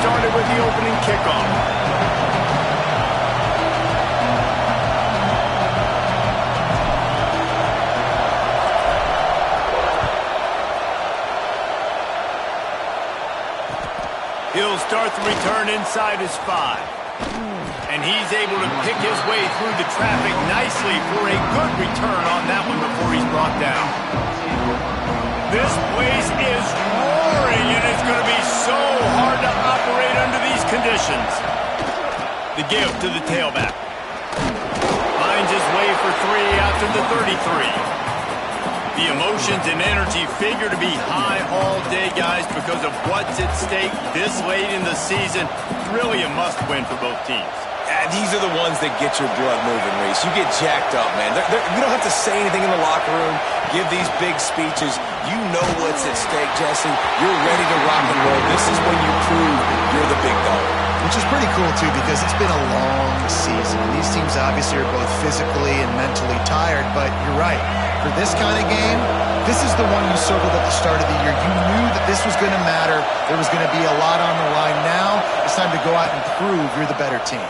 started with the opening kickoff. He'll start the return inside his 5. And he's able to pick his way through the traffic nicely for a good return on that one before he's brought down. This place is roaring, and it's going to be so hard to operate under these conditions. The give to the tailback. Finds his way for 3 after the 33. The emotions and energy figure to be high all day, guys, because of what's at stake this late in the season. Really a must-win for both teams. These are the ones that get your blood moving, Reese. You get jacked up, man. You don't have to say anything in the locker room, give these big speeches. You know what's at stake, Jesse. You're ready to rock and roll. This is when you prove you're the big dog. Which is pretty cool, too, because it's been a long season. And these teams obviously are both physically and mentally tired, but you're right. For this kind of game, this is the one you circled at the start of the year. You knew that this was going to matter. There was going to be a lot on the line. Now it's time to go out and prove you're the better team.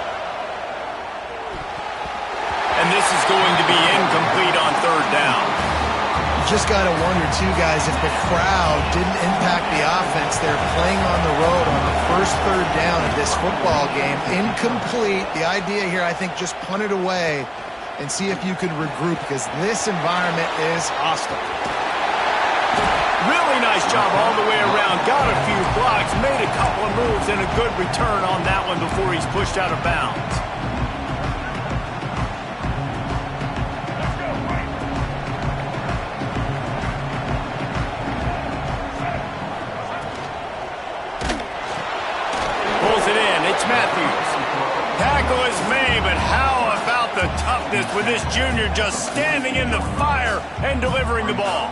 And this is going to be incomplete on 3rd down. You just got to wonder, too, guys, if the crowd didn't impact the offense. They're playing on the road on the first 3rd down of this football game. Incomplete. The idea here, I think, just punt it away and see if you can regroup, because this environment is hostile. Really nice job all the way around. Got a few blocks, made a couple of moves, and a good return on that one before he's pushed out of bounds. Pulls it in. It's Matthews. Tackle is made, but how about the toughness with this junior just standing in the fire and delivering the ball?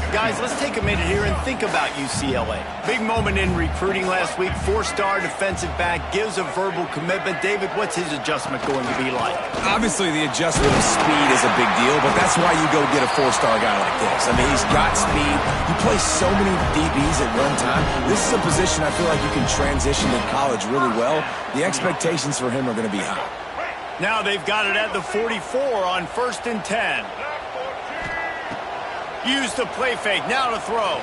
Guys, let's take a minute here and think about UCLA. Big moment in recruiting last week. 4-star defensive back gives a verbal commitment. David, what's his adjustment going to be like? Obviously, the adjustment of speed is a big deal, but that's why you go get a 4-star guy like this. I mean, he's got speed. He plays so many DBs at one time. This is a position I feel like you can transition in college really well. The expectations for him are going to be high. Now they've got it at the 44 on 1st and 10. Use the play fake, now to throw.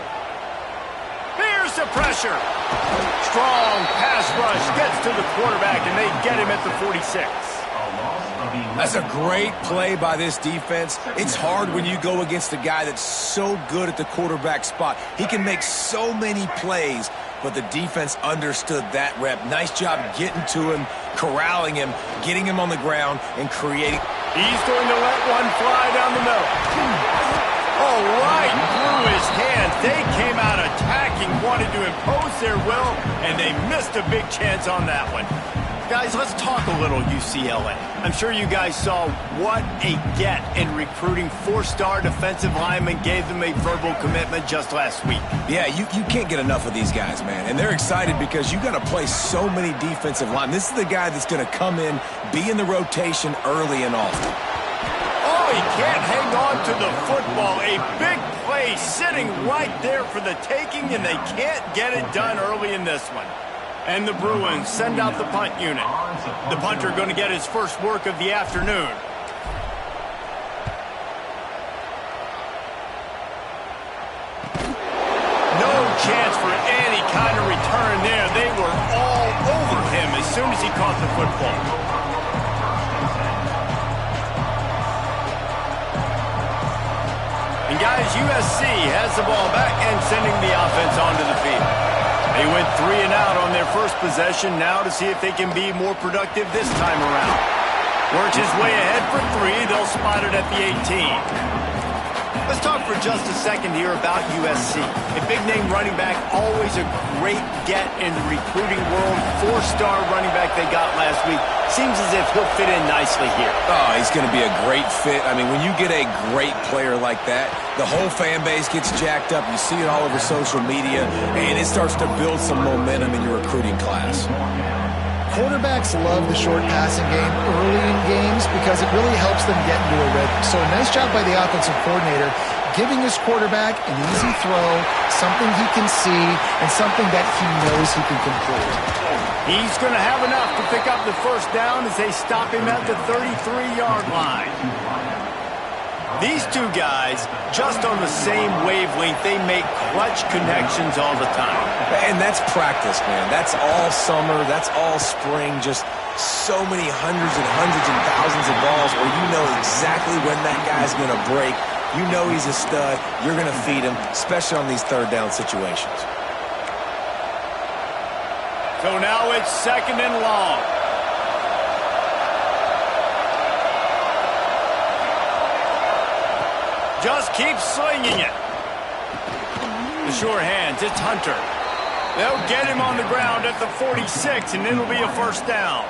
Here's the pressure. Strong pass rush, gets to the quarterback, and they get him at the 46. That's a great play by this defense. It's hard when you go against a guy that's so good at the quarterback spot. He can make so many plays, but the defense understood that rep. Nice job getting to him, corralling him, getting him on the ground, and creating. He's going to let one fly down the middle. Oh, right through his hands. They came out attacking, wanted to impose their will, and they missed a big chance on that one. Guys, let's talk a little UCLA. I'm sure you guys saw what a get in recruiting. 4-star defensive linemen gave them a verbal commitment just last week. Yeah, you can't get enough of these guys, man. And they're excited because you got to play so many defensive linemen. This is the guy that's going to come in, be in the rotation early and often. Oh, he can't hang on to the football. A big play sitting right there for the taking, and they can't get it done early in this one. And the Bruins send out the punt unit. The punter going to get his first work of the afternoon. No chance for any kind of return there. They were all over him as soon as he caught the football. And guys, USC has the ball back and sending the offense onto the field. They went 3 and out on their first possession. Now to see if they can be more productive this time around. Works his way ahead for 3. They'll spot it at the 18. Let's talk for just a second here about USC. A big-name running back, always a great get in the recruiting world. 4-star running back they got last week. Seems as if he'll fit in nicely here. Oh, he's going to be a great fit. I mean, when you get a great player like that, the whole fan base gets jacked up. You see it all over social media, and it starts to build some momentum in your recruiting class. Quarterbacks love the short passing game early in games because it really helps them get into a rhythm. So a nice job by the offensive coordinator giving his quarterback an easy throw, something he can see, and something that he knows he can complete. He's going to have enough to pick up the first down as they stop him at the 33-yard line. These two guys, just on the same wavelength, they make clutch connections all the time. And that's practice, man. That's all summer. That's all spring. Just so many hundreds and thousands of balls where you know exactly when that guy's going to break. You know he's a stud. You're going to feed him, especially on these third down situations. So now it's 2nd and long. Just keep slinging it. The sure hands, it's Hunter. They'll get him on the ground at the 46, and it'll be a first down.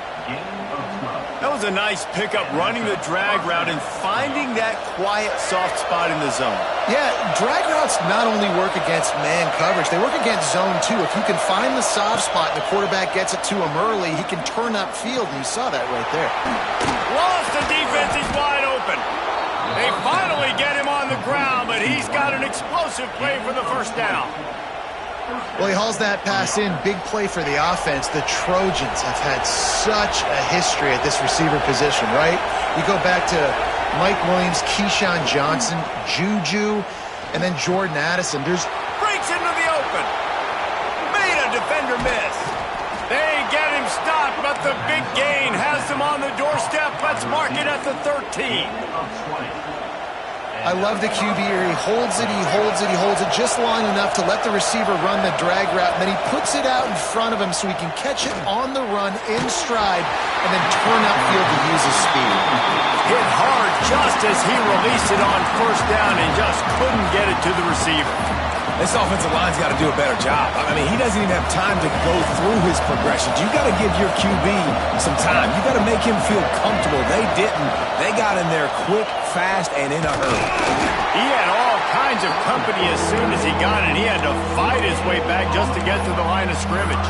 That was a nice pickup, running the drag route and finding that quiet, soft spot in the zone. Yeah, drag routes not only work against man coverage, they work against zone too. If you can find the soft spot and the quarterback gets it to him early, he can turn upfield, and you saw that right there. Lost the defense, he's wide open. They finally get him on the ground, but he's got an explosive play for the first down. Well, he hauls that pass in. Big play for the offense. The Trojans have had such a history at this receiver position, right? You go back to Mike Williams, Keyshawn Johnson, Juju, and then Jordan Addison. Breaks into the open. Made a defender miss. They get him stopped, but the big gain has them on the doorstep. Let's mark it at the 13. I love the QB here. He holds it, he holds it, he holds it just long enough to let the receiver run the drag route, and then he puts it out in front of him so he can catch it on the run in stride and then turn upfield to use his speed. Hit hard just as he released it on first down and just couldn't get it to the receiver. This offensive line's got to do a better job. I mean, he doesn't even have time to go through his progressions. You got to give your QB some time. You got to make him feel comfortable. They didn't. They got in there quick, fast, and in a hurry. He had all kinds of company as soon as he got it. He had to fight his way back just to get to the line of scrimmage.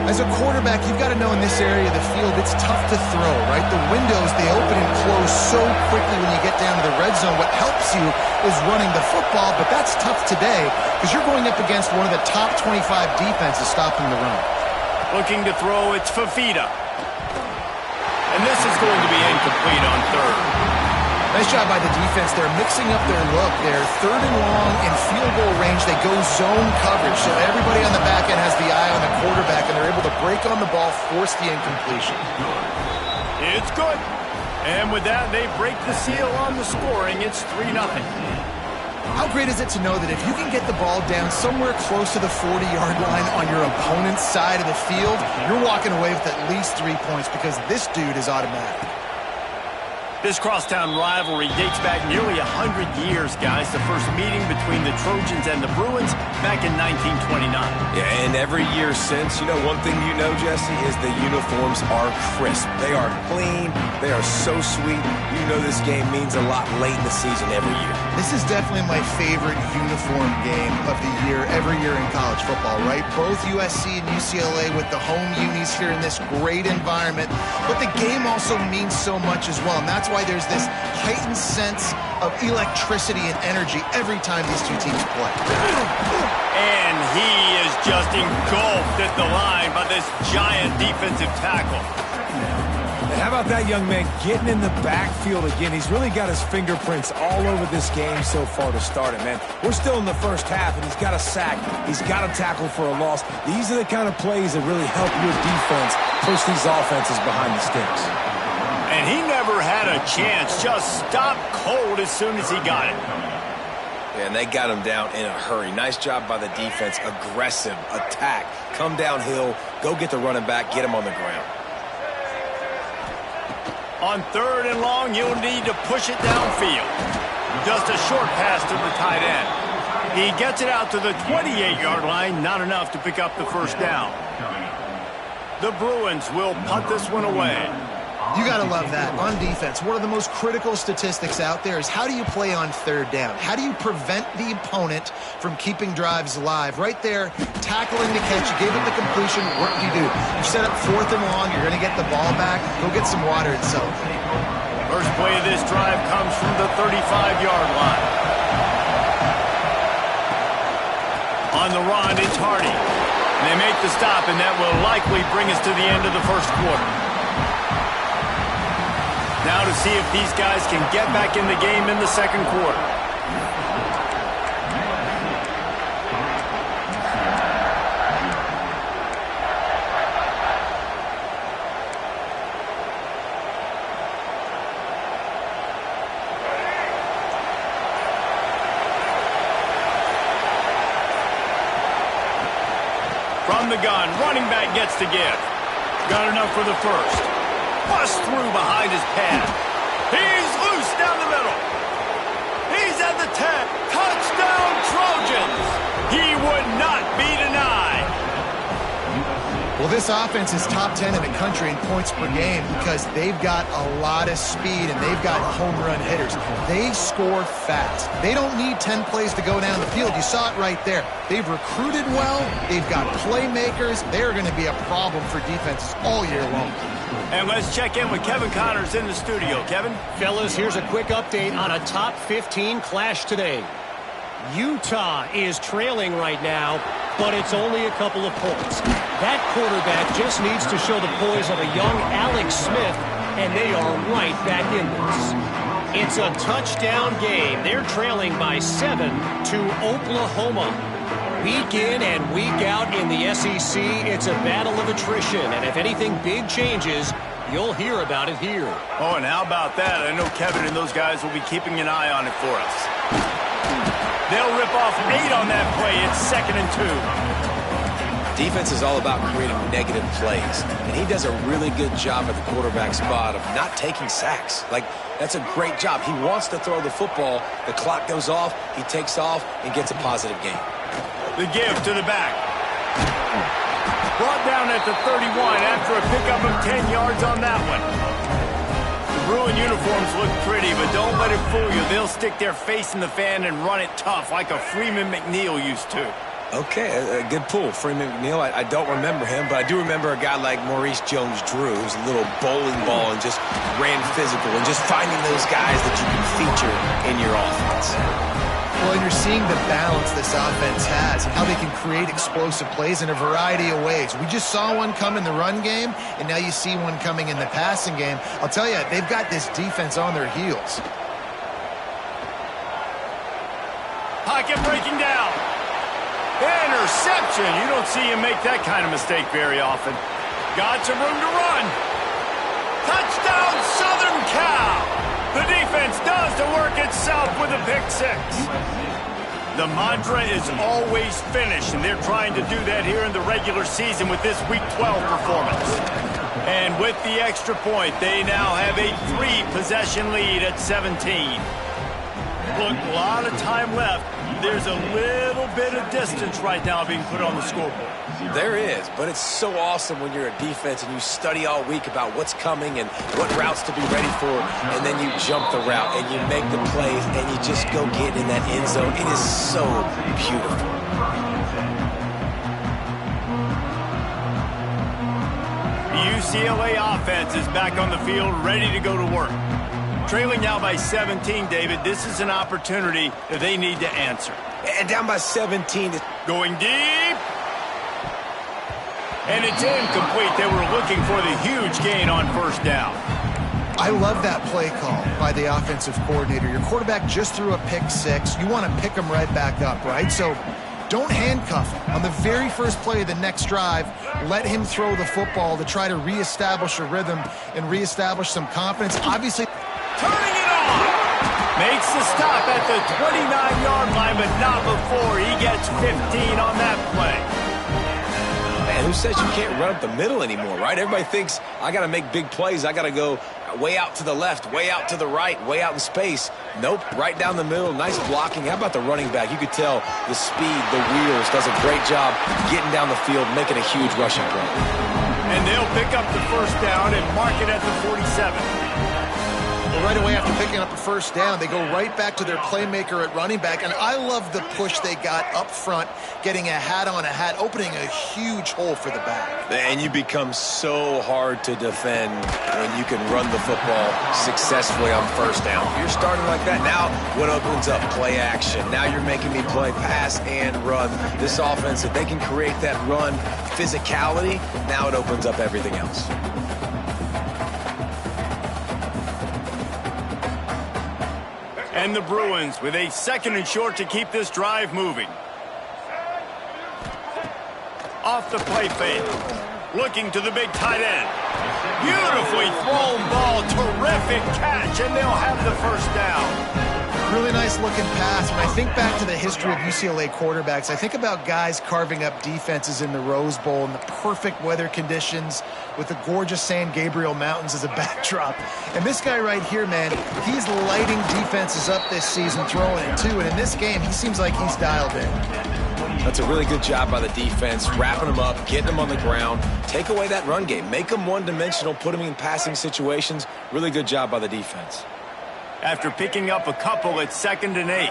As a quarterback, you've got to know in this area of the field, it's tough to throw, right? The windows, they open and close so quickly when you get down to the red zone. What helps you is running the football, but that's tough today because you're going up against one of the top 25 defenses stopping the run. Looking to throw, it's Fafita. And this is going to be incomplete on third. Nice job by the defense. They're mixing up their look. They're 3rd and long in field goal range. They go zone coverage, so everybody on the back end has the eye on the quarterback, and they're able to break on the ball, force the incompletion. It's good. And with that, they break the seal on the scoring. It's 3-0. How great is it to know that if you can get the ball down somewhere close to the 40-yard line on your opponent's side of the field, you're walking away with at least 3 points because this dude is automatic. This crosstown rivalry dates back nearly 100 years, guys. The first meeting between the Trojans and the Bruins back in 1929. Yeah, and every year since, you know, one thing you know, Jesse, is the uniforms are crisp. They are clean. They are so sweet. You know this game means a lot late in the season every year. This is definitely my favorite uniform game of the year, every year in college football, right? Both USC and UCLA with the home unis here in this great environment. But the game also means so much as well, and that's why there's this heightened sense of electricity and energy every time these two teams play. And he is just engulfed at the line by this giant defensive tackle. And how about that young man getting in the backfield again? He's really got his fingerprints all over this game so far to start it, man. We're still in the first half, and he's got a sack. He's got a tackle for a loss. These are the kind of plays that really help your defense push these offenses behind the sticks. And he never had a chance. Just stopped cold as soon as he got it. Yeah, and they got him down in a hurry. Nice job by the defense. Aggressive attack. Come downhill. Go get the running back. Get him on the ground. On 3rd and long, you'll need to push it downfield. Just a short pass to the tight end. He gets it out to the 28-yard line. Not enough to pick up the first down. The Bruins will punt this one away. You got to love that. On defense, one of the most critical statistics out there is how do you play on 3rd down? How do you prevent the opponent from keeping drives alive? Right there, tackling the catch. You gave it the completion. What do? You set up 4th and long. You're going to get the ball back. Go get some water and celebrate. First play of this drive comes from the 35-yard line. On the run, it's Hardy. And they make the stop, and that will likely bring us to the end of the first quarter. Now to see if these guys can get back in the game in the second quarter. From the gun, running back gets to give. Got enough for the first. Bust through behind his pad. He's loose down the middle. He's at the 10. Touchdown, Trojans. He would not be denied. Well, this offense is top 10 in the country in points per game because they've got a lot of speed and they've got home run hitters. They score fast. They don't need 10 plays to go down the field. You saw it right there. They've recruited well. They've got playmakers. They're going to be a problem for defenses all year long. And let's check in with Kevin Connors in the studio. Kevin? Fellas, here's a quick update on a top 15 clash today. Utah is trailing right now, but it's only a couple of points. That quarterback just needs to show the poise of a young Alex Smith, and they are right back in this. It's a touchdown game. They're trailing by 7 to Oklahoma. Week in and week out in the SEC, it's a battle of attrition, and if anything big changes, you'll hear about it here. Oh, and how about that? I know Kevin and those guys will be keeping an eye on it for us. They'll rip off 8 on that play. It's 2nd and 2. Defense is all about creating negative plays, and he does a really good job at the quarterback spot of not taking sacks. Like, that's a great job. He wants to throw the football. The clock goes off. He takes off and gets a positive gain. The give to the back. Brought down at the 31 after a pickup of 10 yards on that one. The Bruin uniforms look pretty, but don't let it fool you. They'll stick their face in the fan and run it tough like a Freeman McNeil used to. Okay, a good pull. Freeman McNeil, I don't remember him, but I do remember a guy like Maurice Jones-Drew, who's a little bowling ball and just ran physical, and just finding those guys that you can feature in your offense. Well, and you're seeing the balance this offense has and how they can create explosive plays in a variety of ways. We just saw one come in the run game, and now you see one coming in the passing game. I'll tell you, they've got this defense on their heels. Pocket breaking down. Interception. You don't see him make that kind of mistake very often. Got some room to run. Touchdown, Southern Cal. The defense does the work itself with a pick 6. The mantra is always finish, and they're trying to do that here in the regular season with this Week 12 performance. And with the extra point, they now have a 3-possession lead at 17. Look, a lot of time left. There's a little bit of distance right now being put on the scoreboard. There is, but it's so awesome when you're a defense and you study all week about what's coming and what routes to be ready for, and then you jump the route and you make the plays and you just go get in that end zone. It is so beautiful. The UCLA offense is back on the field, ready to go to work. Trailing now by 17, David. This is an opportunity that they need to answer. And down by 17. Going deep. And it's incomplete. They were looking for the huge gain on first down. I love that play call by the offensive coordinator. Your quarterback just threw a pick 6. You want to pick him right back up, right? So don't handcuff him. On the very first play of the next drive, let him throw the football to try to reestablish a rhythm and reestablish some confidence. Obviously, turning it on. Makes the stop at the 29-yard line, but not before he gets 15 on that play. Man, who says you can't run up the middle anymore, right? Everybody thinks, I got to make big plays. I got to go way out to the left, way out to the right, way out in space. Nope, right down the middle. Nice blocking. How about the running back? You could tell the speed, the wheels, does a great job getting down the field, making a huge rushing play. And they'll pick up the first down and mark it at the 47. Well, right away after picking up a first down, they go right back to their playmaker at running back. And I love the push they got up front, getting a hat on a hat, opening a huge hole for the back. And you become so hard to defend when you can run the football successfully on first down. You're starting like that. Now what opens up? Play action. Now you're making me play pass and run. This offense, if they can create that run physicality, now it opens up everything else. And the Bruins with a 2nd and short to keep this drive moving. Off the play fake. Looking to the big tight end. Beautifully thrown ball. Terrific catch, and they'll have the first down. Really nice looking pass. When I think back to the history of UCLA quarterbacks, I think about guys carving up defenses in the Rose Bowl in the perfect weather conditions with the gorgeous San Gabriel Mountains as a backdrop. And this guy right here, man, he's lighting defenses up this season, throwing it too. And in this game, he seems like he's dialed in. That's a really good job by the defense, wrapping them up, getting them on the ground. Take away that run game. Make them one-dimensional, put them in passing situations. Really good job by the defense. After picking up a couple, it's 2nd and 8.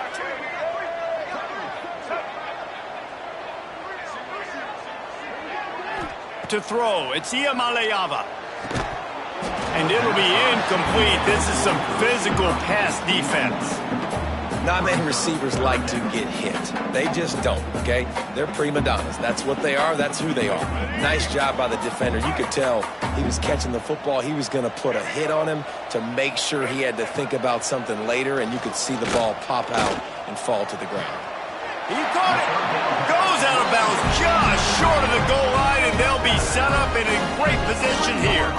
To throw, it's Iamaleava. And it'll be incomplete. This is some physical pass defense. Not many receivers like to get hit. They just don't, okay? They're prima donnas. That's what they are. That's who they are. Nice job by the defender. You could tell he was catching the football. He was going to put a hit on him to make sure he had to think about something later, and you could see the ball pop out and fall to the ground. He caught it. Goes out of bounds just short of the goal line, and they'll be set up in a great position here.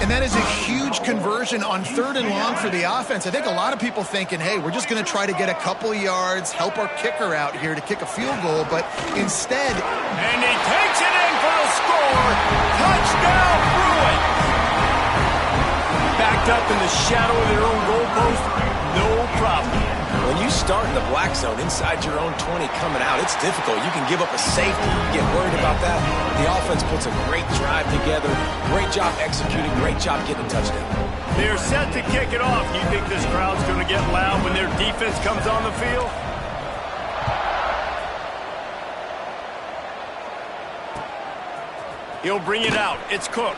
And that is a huge conversion on 3rd and long for the offense. I think a lot of people thinking, hey, we're just going to try to get a couple yards, help our kicker out here to kick a field goal, but instead... And he takes it in for the score. Touchdown, Bruins. Backed up in the shadow of their own goalpost, no problem. When you start in the black zone inside your own 20 coming out, it's difficult. You can give up a safety. You get worried about that. The offense puts a great drive together. Great job executing. Great job getting a touchdown. They're set to kick it off. You think this crowd's going to get loud when their defense comes on the field? He'll bring it out. It's Cook.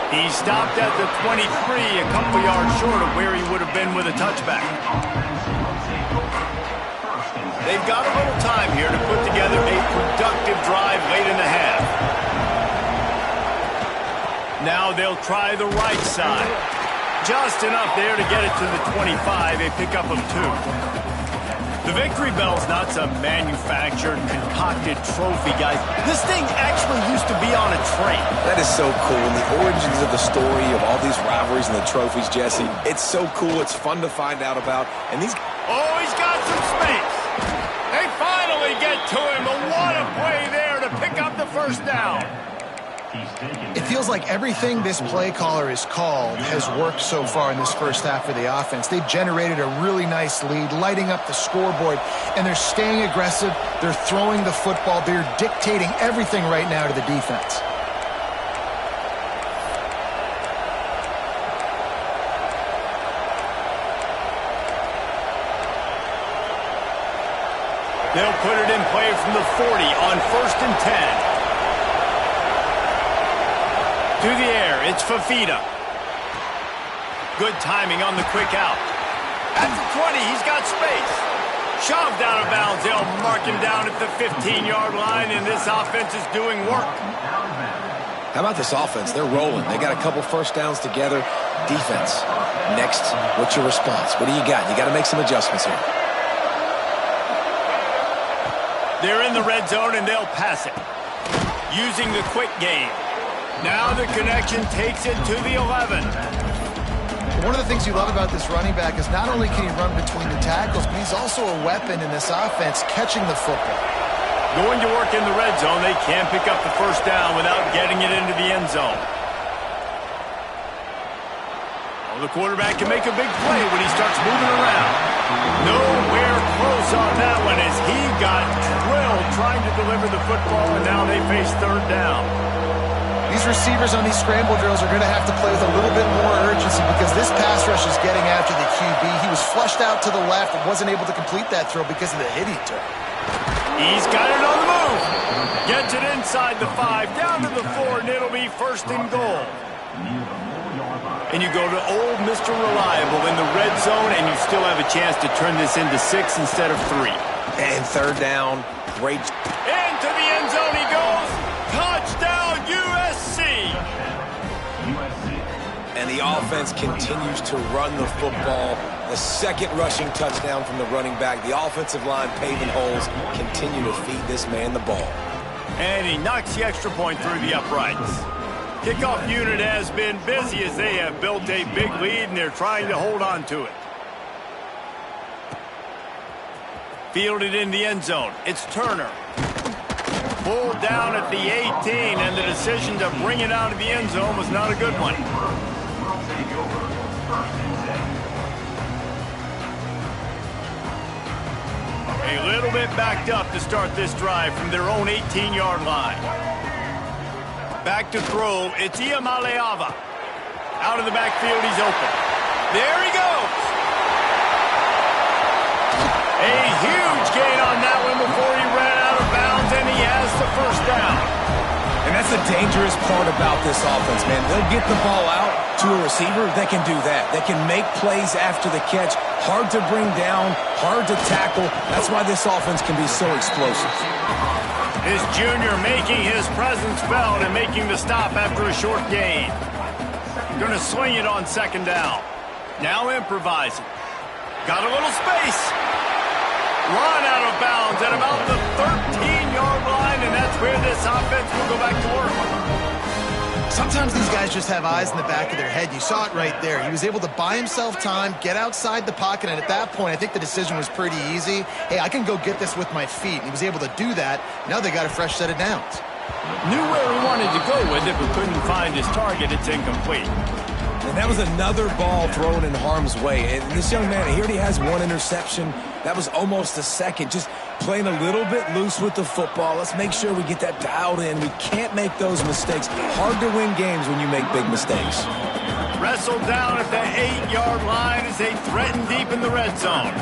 He stopped at the 23, a couple yards short of where he would have been with a touchback. They've got a little time here to put together a productive drive late in the half. Now they'll try the right side. Just enough there to get it to the 25, a pickup of 2. The Victory Bell's not some manufactured, concocted trophy, guys. This thing actually used to be on a train. That is so cool. And the origins of the story of all these rivalries and the trophies, Jesse, it's so cool. It's fun to find out about. And these... Oh, he's got some space. They finally get to him. But what a play there to pick up the first down. It feels like everything this play caller has called has worked so far in this first half for the offense. They've generated a really nice lead, lighting up the scoreboard, and they're staying aggressive. They're throwing the football. They're dictating everything right now to the defense. They'll put it in play from the 40 on 1st and 10. To the air, it's Fafita. Good timing on the quick out. At the 20, he's got space. Shoved out of bounds. They'll mark him down at the 15-yard line, and this offense is doing work. How about this offense? They're rolling. They got a couple first downs together. Defense. Next, what's your response? What do you got? You got to make some adjustments here. They're in the red zone, and they'll pass it. Using the quick game. Now the connection takes it to the 11. One of the things you love about this running back is not only can he run between the tackles, but he's also a weapon in this offense catching the football. Going to work in the red zone, they can't pick up the first down without getting it into the end zone. Well, the quarterback can make a big play when he starts moving around. Nowhere close on that one as he got drilled trying to deliver the football, and now they face 3rd down. These receivers on these scramble drills are going to have to play with a little bit more urgency because rush is getting after the QB. He was flushed out to the left and wasn't able to complete that throw because of the hit he took. He's got it on the move. Gets it inside the 5, down to the 4, and it'll be first and goal. And you go to old Mr. Reliable in the red zone, and you still have a chance to turn this into 6 instead of 3. And third down, great. Into the end zone he goes. Touchdown, USC. And the offense continues to run the football. The second rushing touchdown from the running back. The offensive line paving holes. Continue to feed this man the ball. And he knocks the extra point through the uprights. Kickoff unit has been busy as they have built a big lead, and they're trying to hold on to it. Fielded in the end zone. It's Turner. Pulled down at the 18, and the decision to bring it out of the end zone was not a good one. A little bit backed up to start this drive from their own 18-yard line. Back to throw. It's Iamaleava. Out of the backfield, he's open. There he goes. A huge gain on that one before he ran out of bounds, and he has the first down. And that's the dangerous part about this offense, man. They'll get the ball out to a receiver. They can do that. They can make plays after the catch. Hard to bring down, hard to tackle. That's why this offense can be so explosive. This junior making his presence felt and making the stop after a short gain. Going to swing it on second down. Now improvising. Got a little space. Run out of bounds at about the 13-yard line, and that's where this offense will go back to work. Sometimes these guys just have eyes in the back of their head. You saw it right there. He was able to buy himself time, get outside the pocket, and at that point, I think the decision was pretty easy. Hey, I can go get this with my feet. And he was able to do that. Now they got a fresh set of downs. Knew where he wanted to go with it, but couldn't find his target. It's incomplete. And that was another ball thrown in harm's way. And this young man, he already has one interception. That was almost a second. Just playing a little bit loose with the football. Let's make sure we get that dialed in. We can't make those mistakes. Hard to win games when you make big mistakes. Wrestled down at the 8-yard line as they threaten deep in the red zone.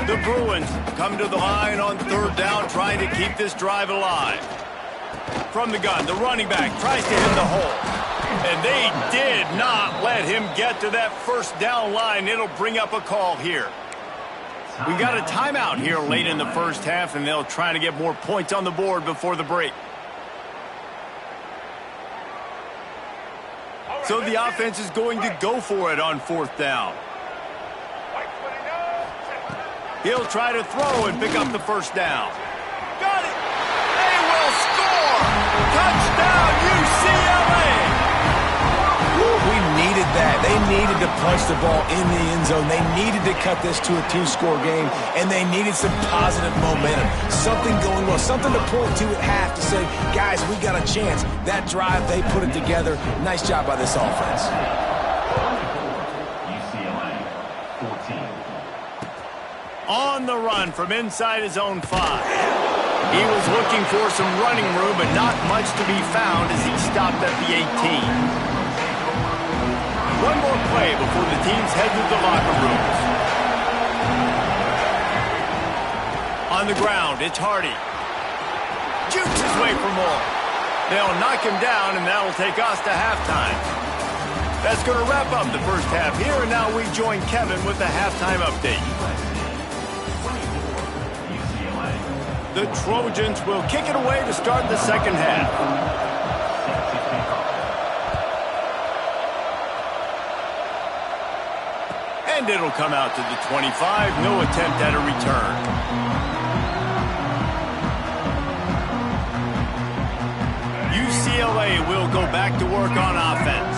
The Bruins come to the line on third down, trying to keep this drive alive. From the gun, the running back tries to hit the hole. And they did not let him get to that first down line. It'll bring up a call here. We got a timeout here late in the first half, and they'll try to get more points on the board before the break. So the offense is going to go for it on fourth down. He'll try to throw and pick up the first down. Got it! They will score! Touchdown, UCLA! We needed that. They needed to punch the ball in the end zone. They needed to cut this to a 2-score game, and they needed some positive momentum. Something going well, something to point to at half to say, guys, we got a chance. That drive, they put it together. Nice job by this offense. On the run from inside his own 5. He was looking for some running room, but not much to be found as he stopped at the 18. One more play before the teams head to the locker rooms. On the ground, it's Hardy. Jukes his way for more. They'll knock him down, and that'll take us to halftime. That's going to wrap up the first half here, and now we join Kevin with the halftime update. The Trojans will kick it away to start the second half. And it'll come out to the 25. No attempt at a return. UCLA will go back to work on offense.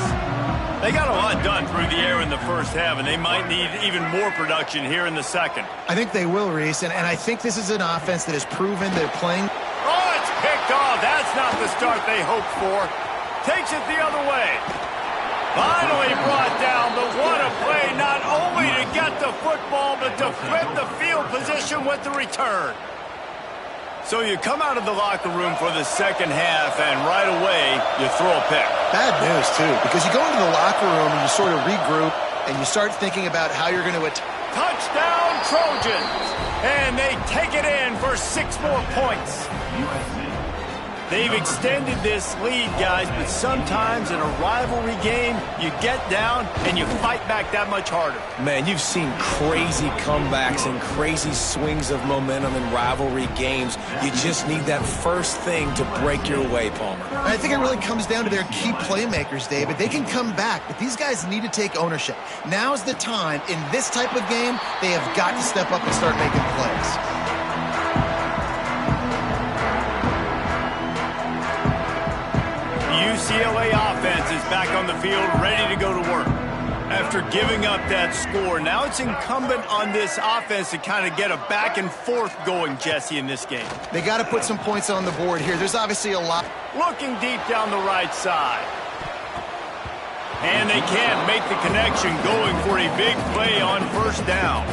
They got a lot done through the air in the first half, and they might need even more production here in the second. I think they will, Reese, and I think this is an offense that has proven they're playing. Oh, it's picked off. That's not the start they hoped for. Takes it the other way. Finally brought down, but what a play, not only to get the football, but to flip the field position with the return. So you come out of the locker room for the second half, and right away, you throw a pick. Bad news, too, because you go into the locker room and you sort of regroup and you start thinking about how you're going to attack. Touchdown, Trojans! And they take it in for 6 more points. They've extended this lead, guys, but sometimes in a rivalry game, you get down and you fight back that much harder. Man, you've seen crazy comebacks and crazy swings of momentum in rivalry games. You just need that first thing to break your way, Palmer. I think it really comes down to their key playmakers, David. They can come back, but these guys need to take ownership. Now's the time. In this type of game, they have got to step up and start making plays. UCLA offense is back on the field, ready to go to work. After giving up that score, now it's incumbent on this offense to kind of get a back and forth going, Jesse, in this game. They got to put some points on the board here. There's obviously a lot. Looking deep down the right side. And they can't make the connection, going for a big play on first down.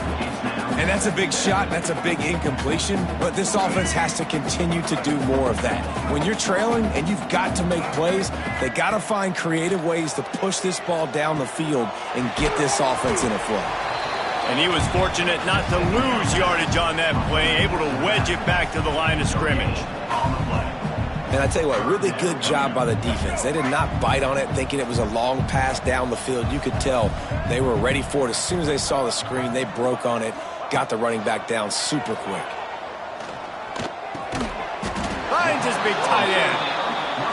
And that's a big shot, that's a big incompletion, but this offense has to continue to do more of that. When you're trailing and you've got to make plays, they got to find creative ways to push this ball down the field and get this offense in a flow. And he was fortunate not to lose yardage on that play, able to wedge it back to the line of scrimmage. And I tell you what, really good job by the defense. They did not bite on it thinking it was a long pass down the field. You could tell they were ready for it. As soon as they saw the screen, they broke on it, got the running back down super quick. Finds his big tight end.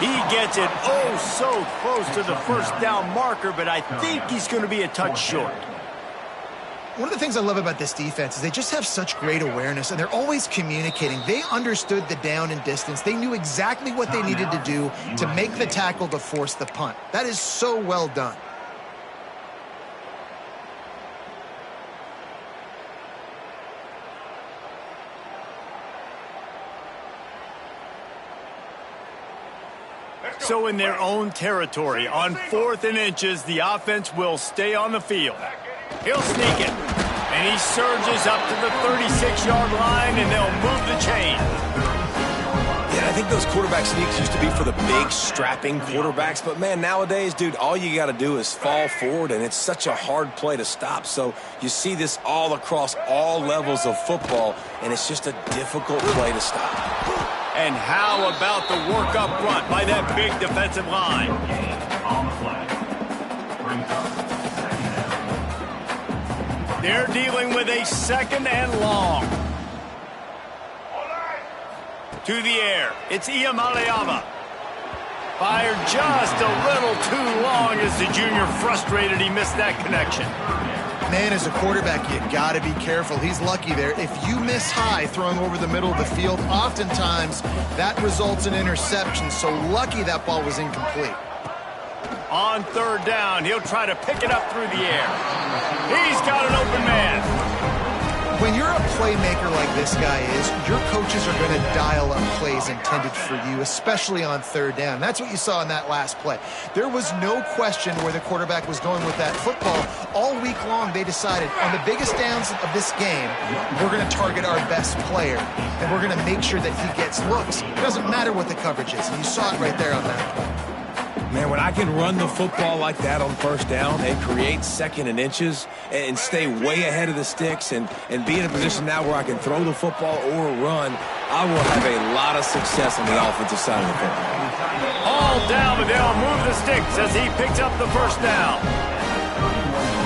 He gets it oh so close to the first down marker, but I think he's going to be a touch short. One of the things I love about this defense is they just have such great awareness, and they're always communicating. They understood the down and distance. They knew exactly what they needed to do to make the tackle to force the punt. That is so well done. So in their own territory, on 4th and inches, the offense will stay on the field. He'll sneak it, and he surges up to the 36-yard line, and they'll move the chain. Yeah, I think those quarterback sneaks used to be for the big, strapping quarterbacks, but man, nowadays, dude, all you got to do is fall forward, and it's such a hard play to stop. So you see this all across all levels of football, and it's just a difficult play to stop. And how about the work up front by that big defensive line? They're dealing with a 2nd and long. To the air, it's Iamaleava. Fired just a little too long as the junior frustrated he missed that connection. Man, as a quarterback, you got to be careful. He's lucky there. If you miss high throwing over the middle of the field, oftentimes that results in interception. So lucky that ball was incomplete. On 3rd down, he'll try to pick it up through the air. He's got an open man. When you're a playmaker like this guy is, your coaches are going to dial up plays intended for you, especially on 3rd down. That's what you saw in that last play. There was no question where the quarterback was going with that football. All week long, they decided on the biggest downs of this game, we're going to target our best player, and we're going to make sure that he gets looks. It doesn't matter what the coverage is, and you saw it right there on that play. Man, when I can run the football like that on 1st down and create 2nd and inches and stay way ahead of the sticks and be in a position now where I can throw the football or run, I will have a lot of success on the offensive side of the football. All down, but they'll move the sticks as he picks up the 1st down.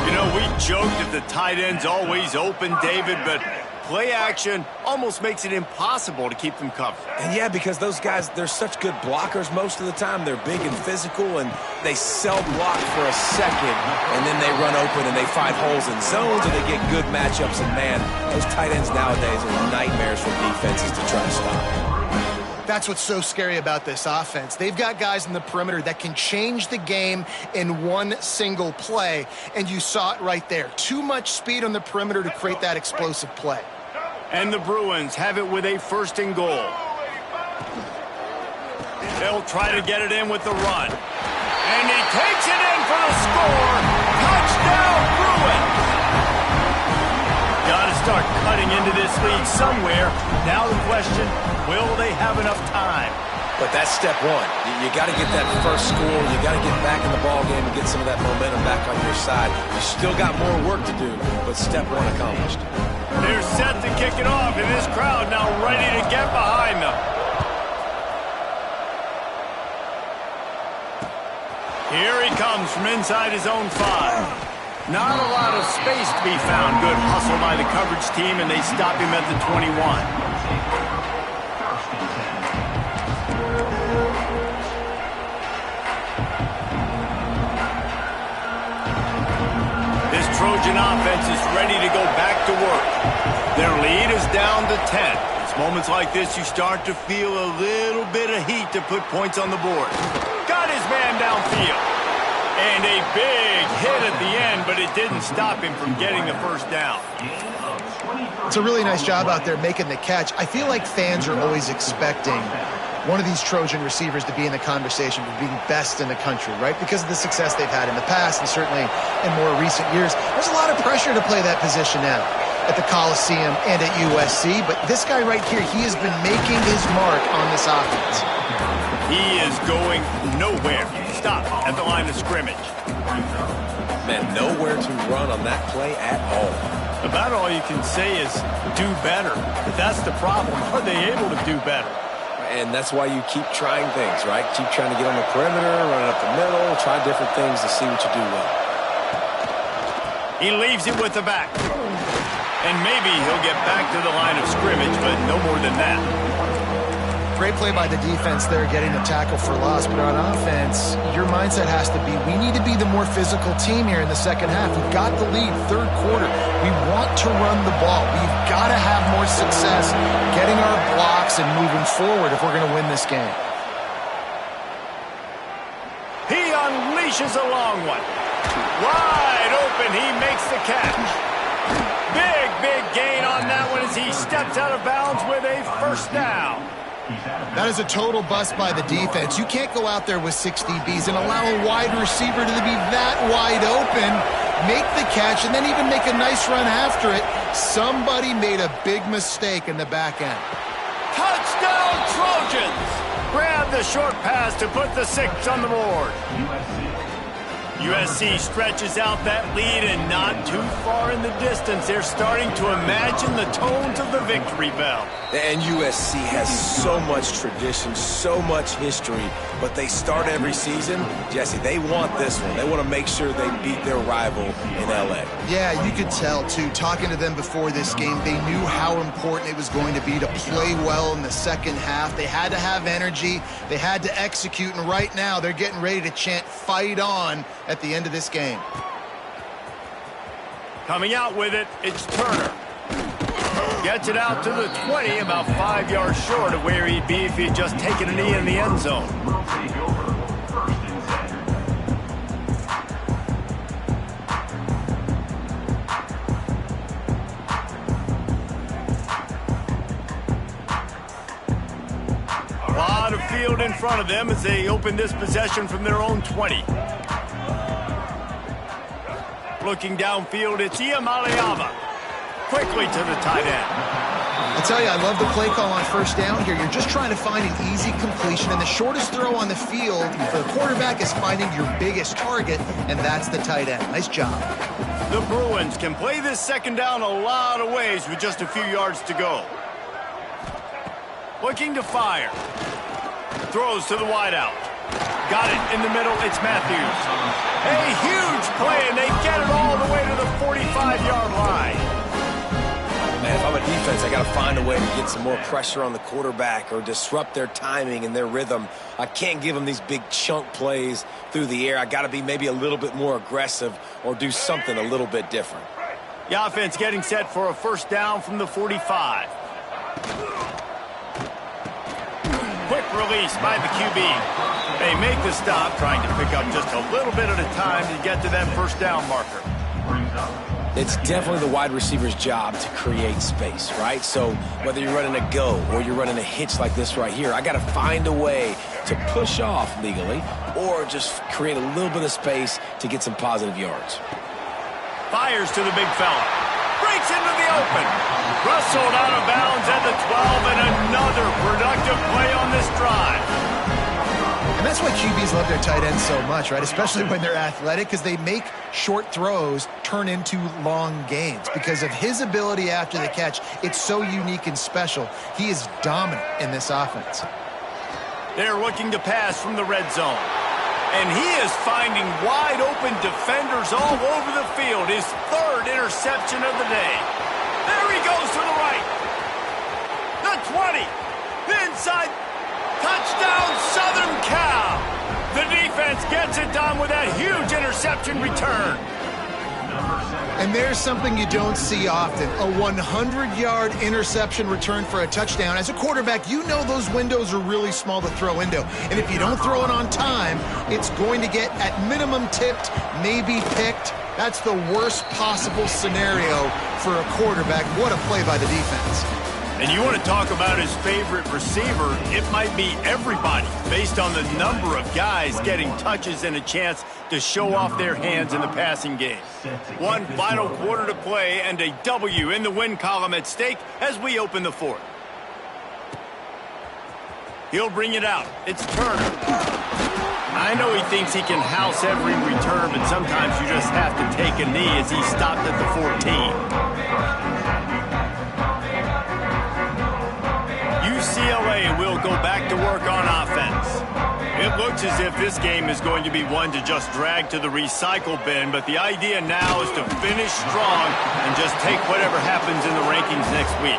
You know, we joked that the tight end's always open, David, but play action almost makes it impossible to keep them covered. And yeah, because those guys, they're such good blockers most of the time. They're big and physical, and they self-block for a second, and then they run open and they find holes in zones, or they get good matchups. And man, those tight ends nowadays are nightmares for defenses to try to stop. That's what's so scary about this offense. They've got guys in the perimeter that can change the game in one single play, and you saw it right there. Too much speed on the perimeter to create that explosive play. And the Bruins have it with a 1st and goal. They'll try to get it in with the run. And he takes it in for the score. Touchdown, Bruins! Got to start cutting into this lead somewhere. Now the question, will they have enough time? But that's step one. You got to get that first score. You got to get back in the ball game and get some of that momentum back on your side. You still got more work to do, but step one accomplished. They're set to kick it off, and this crowd now ready to get behind them. Here he comes from inside his own 5. Not a lot of space to be found. Good hustle by the coverage team, and they stop him at the 21. Trojan offense is ready to go back to work. Their lead is down to 10. It's moments like this you start to feel a little bit of heat to put points on the board. Got his man downfield. And a big hit at the end, but it didn't stop him from getting the first down. It's a really nice job out there making the catch. I feel like fans are always expecting one of these Trojan receivers to be in the conversation for being best in the country, right? Because of the success they've had in the past and certainly in more recent years. There's a lot of pressure to play that position now at the Coliseum and at USC, but this guy right here, he has been making his mark on this offense. He is going nowhere. Stop at the line of scrimmage. Man, nowhere to run on that play at all. About all you can say is do better. But that's the problem. Are they able to do better? And that's why you keep trying things, right? Keep trying to get on the perimeter, run it up the middle, try different things to see what you do well. He leaves it with the back. And maybe he'll get back to the line of scrimmage, but no more than that. Great play by the defense there, getting the tackle for loss. But on offense, your mindset has to be, we need to be the more physical team here in the second half. We've got the lead, third quarter. We want to run the ball. We've got to have more success getting our blocks and moving forward if we're going to win this game. He unleashes a long one. Wide open, he makes the catch. Big gain on that one as he steps out of bounds with a first down. That is a total bust by the defense. You can't go out there with 6 DBs and allow a wide receiver to be that wide open, make the catch, and then even make a nice run after it. Somebody made a big mistake in the back end. Touchdown, Trojans! Grab the short pass to put the 6 on the board. USC stretches out that lead, and not too far in the distance, they're starting to imagine the tones of the victory bell. And USC has so much tradition, so much history, but they start every season. Jesse, they want this one. They want to make sure they beat their rival in LA. Yeah, you could tell, too. Talking to them before this game, they knew how important it was going to be to play well in the second half. They had to have energy. They had to execute, and right now they're getting ready to chant "Fight on" at the end of this game. Coming out with it, it's Turner. Gets it out to the 20, about 5 yards short of where he'd be if he'd just taken a knee in the end zone. A lot of field in front of them as they open this possession from their own 20. Looking downfield, it's Iamaleava. Quickly to the tight end. I tell you, I love the play call on first down here. You're just trying to find an easy completion, and the shortest throw on the field for the quarterback is finding your biggest target, and that's the tight end. Nice job. The Bruins can play this second down a lot of ways with just a few yards to go. Looking to fire. Throws to the wideout. Got it in the middle. It's Matthews. A huge play, and they get it all the way to the 45-yard line. Man, if I'm a defense, I got to find a way to get some more pressure on the quarterback or disrupt their timing and their rhythm. I can't give them these big chunk plays through the air. I got to be maybe a little bit more aggressive or do something a little bit different. The offense getting set for a first down from the 45. Quick release by the QB. They make the stop, trying to pick up just a little bit at a time to get to that first down marker. It's definitely the wide receiver's job to create space, right? So whether you're running a go or you're running a hitch like this right here, I got to find a way to push off legally or just create a little bit of space to get some positive yards. Fires to the big fella. breaks into the open. Rustled out of bounds at the 12, and another productive play on this drive. And that's why QBs love their tight ends so much, right? Especially when they're athletic, because they make short throws turn into long gains. Because of his ability after the catch, it's so unique and special. He is dominant in this offense. They're looking to pass from the red zone. And he is finding wide open defenders all over the field. His third interception of the day. There he goes to the right. The 20. Inside. Touchdown, Southern Cal. The defense gets it done with that huge interception return. And there's something you don't see often, a 100-yard interception return for a touchdown. As a quarterback, you know those windows are really small to throw into. And if you don't throw it on time, it's going to get at minimum tipped, maybe picked. That's the worst possible scenario for a quarterback. What a play by the defense. And you want to talk about his favorite receiver, it might be everybody, based on the number of guys getting touches and a chance to show off their hands in the passing game. One final quarter to play and a W in the win column at stake as we open the fourth. He'll bring it out. It's Turner. I know he thinks he can house every return, but sometimes you just have to take a knee as he stopped at the 14. UCLA will go back to work on offense. It looks as if this game is going to be one to just drag to the recycle bin, but the idea now is to finish strong and just take whatever happens in the rankings next week.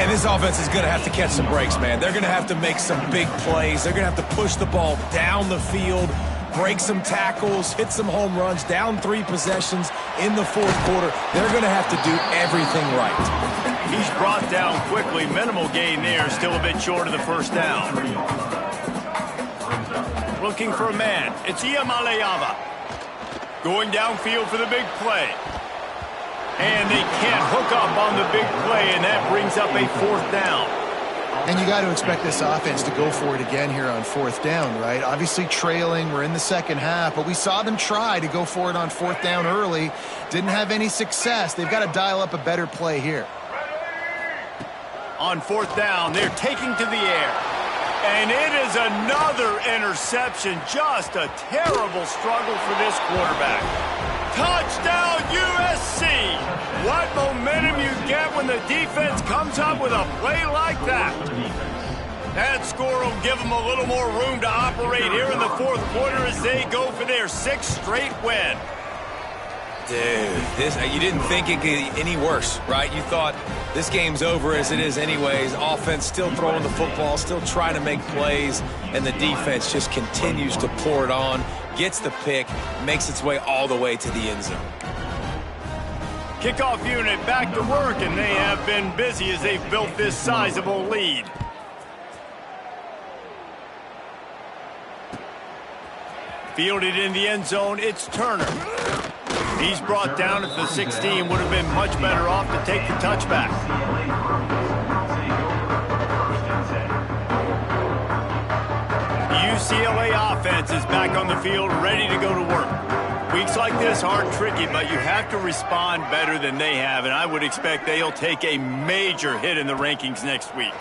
And this offense is going to have to catch some breaks, man. They're going to have to make some big plays. They're going to have to push the ball down the field, break some tackles, hit some home runs, down 3 possessions in the fourth quarter. They're going to have to do everything right. He's brought down quickly. Minimal gain there. Still a bit short of the first down. Looking for a man. It's Iamaleava. Going downfield for the big play. And they can't hook up on the big play, and that brings up a fourth down. And you got to expect this offense to go for it again here on fourth down, right? Obviously trailing, we're in the second half, but we saw them try to go for it on fourth down early. Didn't have any success. They've got to dial up a better play here. On fourth down, they're taking to the air. And it is another interception. Just a terrible struggle for this quarterback. Touchdown, USC! What momentum you get when the defense comes up with a play like that. That score will give them a little more room to operate here in the fourth quarter as they go for their 6th straight win. Dude, you didn't think it could get any worse, right? You thought this game's over as it is anyways. Offense still throwing the football, still trying to make plays, and the defense just continues to pour it on, gets the pick, makes its way all the way to the end zone. Kickoff unit back to work, and they have been busy as they've built this sizable lead. Fielded in the end zone, it's Turner. He's brought down at the 16, would have been much better off to take the touchback. The UCLA offense is back on the field, ready to go to work. Weeks like this are tricky, but you have to respond better than they have, and I would expect they'll take a major hit in the rankings next week.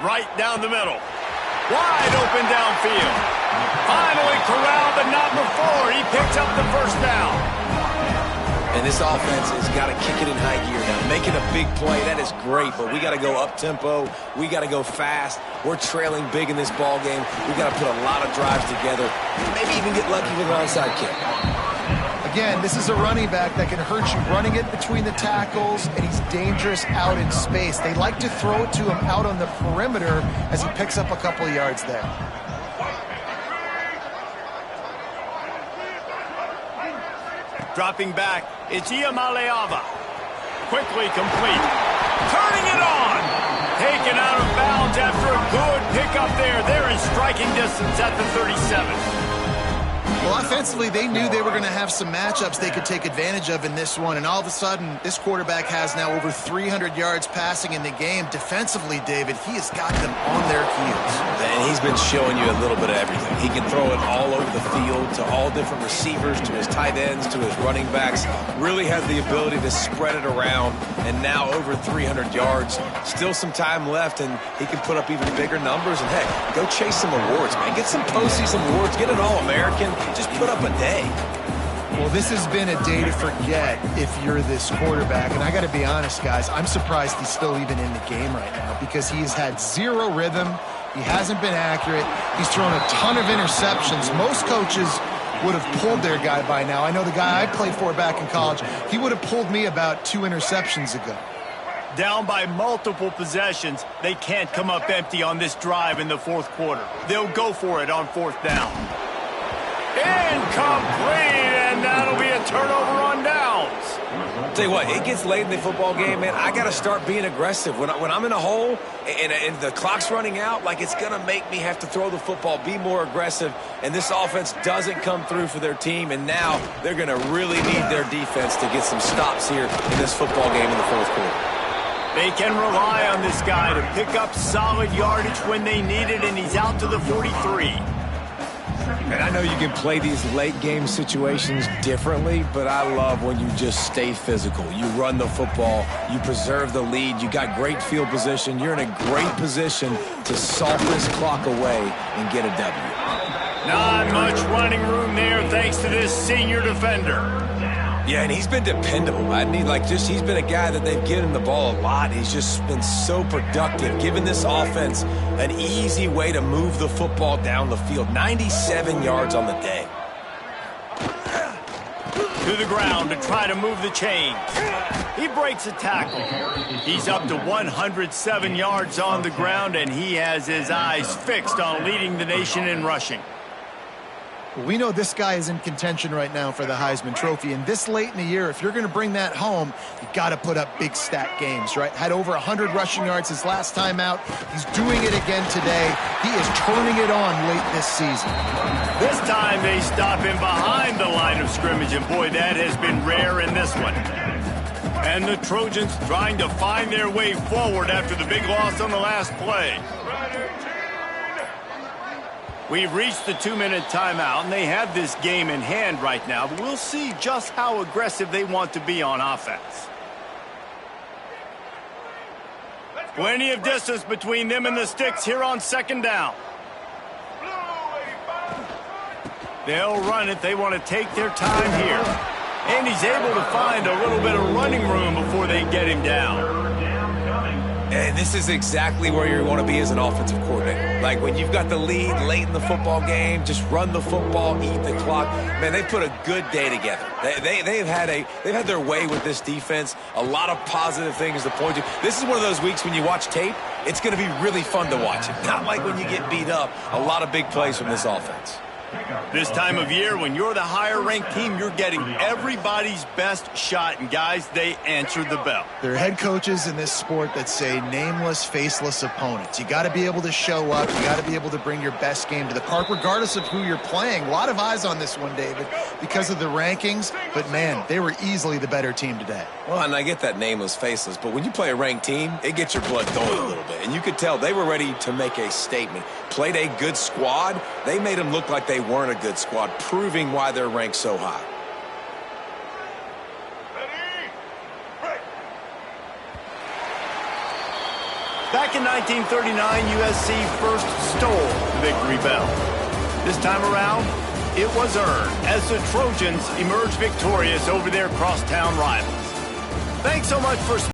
Right down the middle. Wide open downfield. Finally corralled, but not before. He picks up the first down. And this offense has got to kick it in high gear now. Making a big play, that is great, but we got to go up-tempo. We got to go fast. We're trailing big in this ball game. We got to put a lot of drives together. Maybe even get lucky with an onside kick. Again, this is a running back that can hurt you running it between the tackles, and he's dangerous out in space. They like to throw it to him out on the perimeter as he picks up a couple of yards there. Dropping back, it's Iamaleava. Quickly complete. Turning it on. Taken out of bounds after a good pickup there. They're in striking distance at the 37. Well, Well, offensively, they knew they were going to have some matchups they could take advantage of in this one, and all of a sudden, this quarterback has now over 300 yards passing in the game. Defensively, David, he has got them on their heels. And he's been showing you a little bit of everything. He can throw it all over the field to all different receivers, to his tight ends, to his running backs. Really has the ability to spread it around, and now over 300 yards. Still some time left, and he can put up even bigger numbers. And, heck, go chase some awards, man. Get some postseason awards. Get an All-American. Just put up a day. Well, this has been a day to forget if you're this quarterback. And I got to be honest, guys, I'm surprised he's still even in the game right now because he has had zero rhythm. He hasn't been accurate. He's thrown a ton of interceptions. Most coaches would have pulled their guy by now. I know the guy I played for back in college, he would have pulled me about 2 interceptions ago. Down by multiple possessions, they can't come up empty on this drive in the fourth quarter. They'll go for it on fourth down. Incomplete, and that'll be a turnover on downs. Tell you what, it gets late in the football game, man. I got to start being aggressive. When I'm in a hole and the clock's running out, like it's going to make me have to throw the football, be more aggressive, and this offense doesn't come through for their team, and now they're going to really need their defense to get some stops here in this football game in the fourth quarter. They can rely on this guy to pick up solid yardage when they need it, and he's out to the 43. And I know you can play these late game situations differently, but I love when you just stay physical. You run the football, you preserve the lead, you got great field position, you're in a great position to salt this clock away and get a W. Not much running room there thanks to this senior defender. Yeah, and he's been dependable. He's been a guy that they've given the ball a lot. He's just been so productive, giving this offense an easy way to move the football down the field. 97 yards on the day. To the ground to try to move the chains. He breaks a tackle. He's up to 107 yards on the ground, and he has his eyes fixed on leading the nation in rushing. We know this guy is in contention right now for the Heisman Trophy, and this late in the year, if you're going to bring that home, you got to put up big stat games, right? Had over 100 rushing yards his last time out. He's doing it again today. He is turning it on late this season. This time they stop him behind the line of scrimmage, and boy, that has been rare in this one. And the Trojans trying to find their way forward after the big loss on the last play. We've reached the 2-minute timeout, and they have this game in hand right now, but we'll see just how aggressive they want to be on offense. Plenty of distance between them and the sticks here on second down. They'll run it. They want to take their time here. And he's able to find a little bit of running room before they get him down. And this is exactly where you want to be as an offensive coordinator. Like when you've got the lead late in the football game, just run the football, eat the clock. Man, they put a good day together. They've had their way with this defense. A lot of positive things to point to. This is one of those weeks when you watch tape, it's going to be really fun to watch it. Not like when you get beat up. A lot of big plays from this offense. This time of year, when you're the higher-ranked team, you're getting everybody's best shot, and guys, they answer the bell. There are head coaches in this sport that say nameless, faceless opponents. You got to be able to show up. You got to be able to bring your best game to the park, regardless of who you're playing. A lot of eyes on this one, David, because of the rankings, but man, they were easily the better team today. Well, and I get that nameless, faceless, but when you play a ranked team, it gets your blood going a little bit, and you could tell they were ready to make a statement. Played a good squad. They made them look like they weren't a good squad, proving why they're ranked so high. Back in 1939, USC first stole the victory bell. This time around, it was earned as the Trojans emerged victorious over their crosstown rivals. Thanks so much for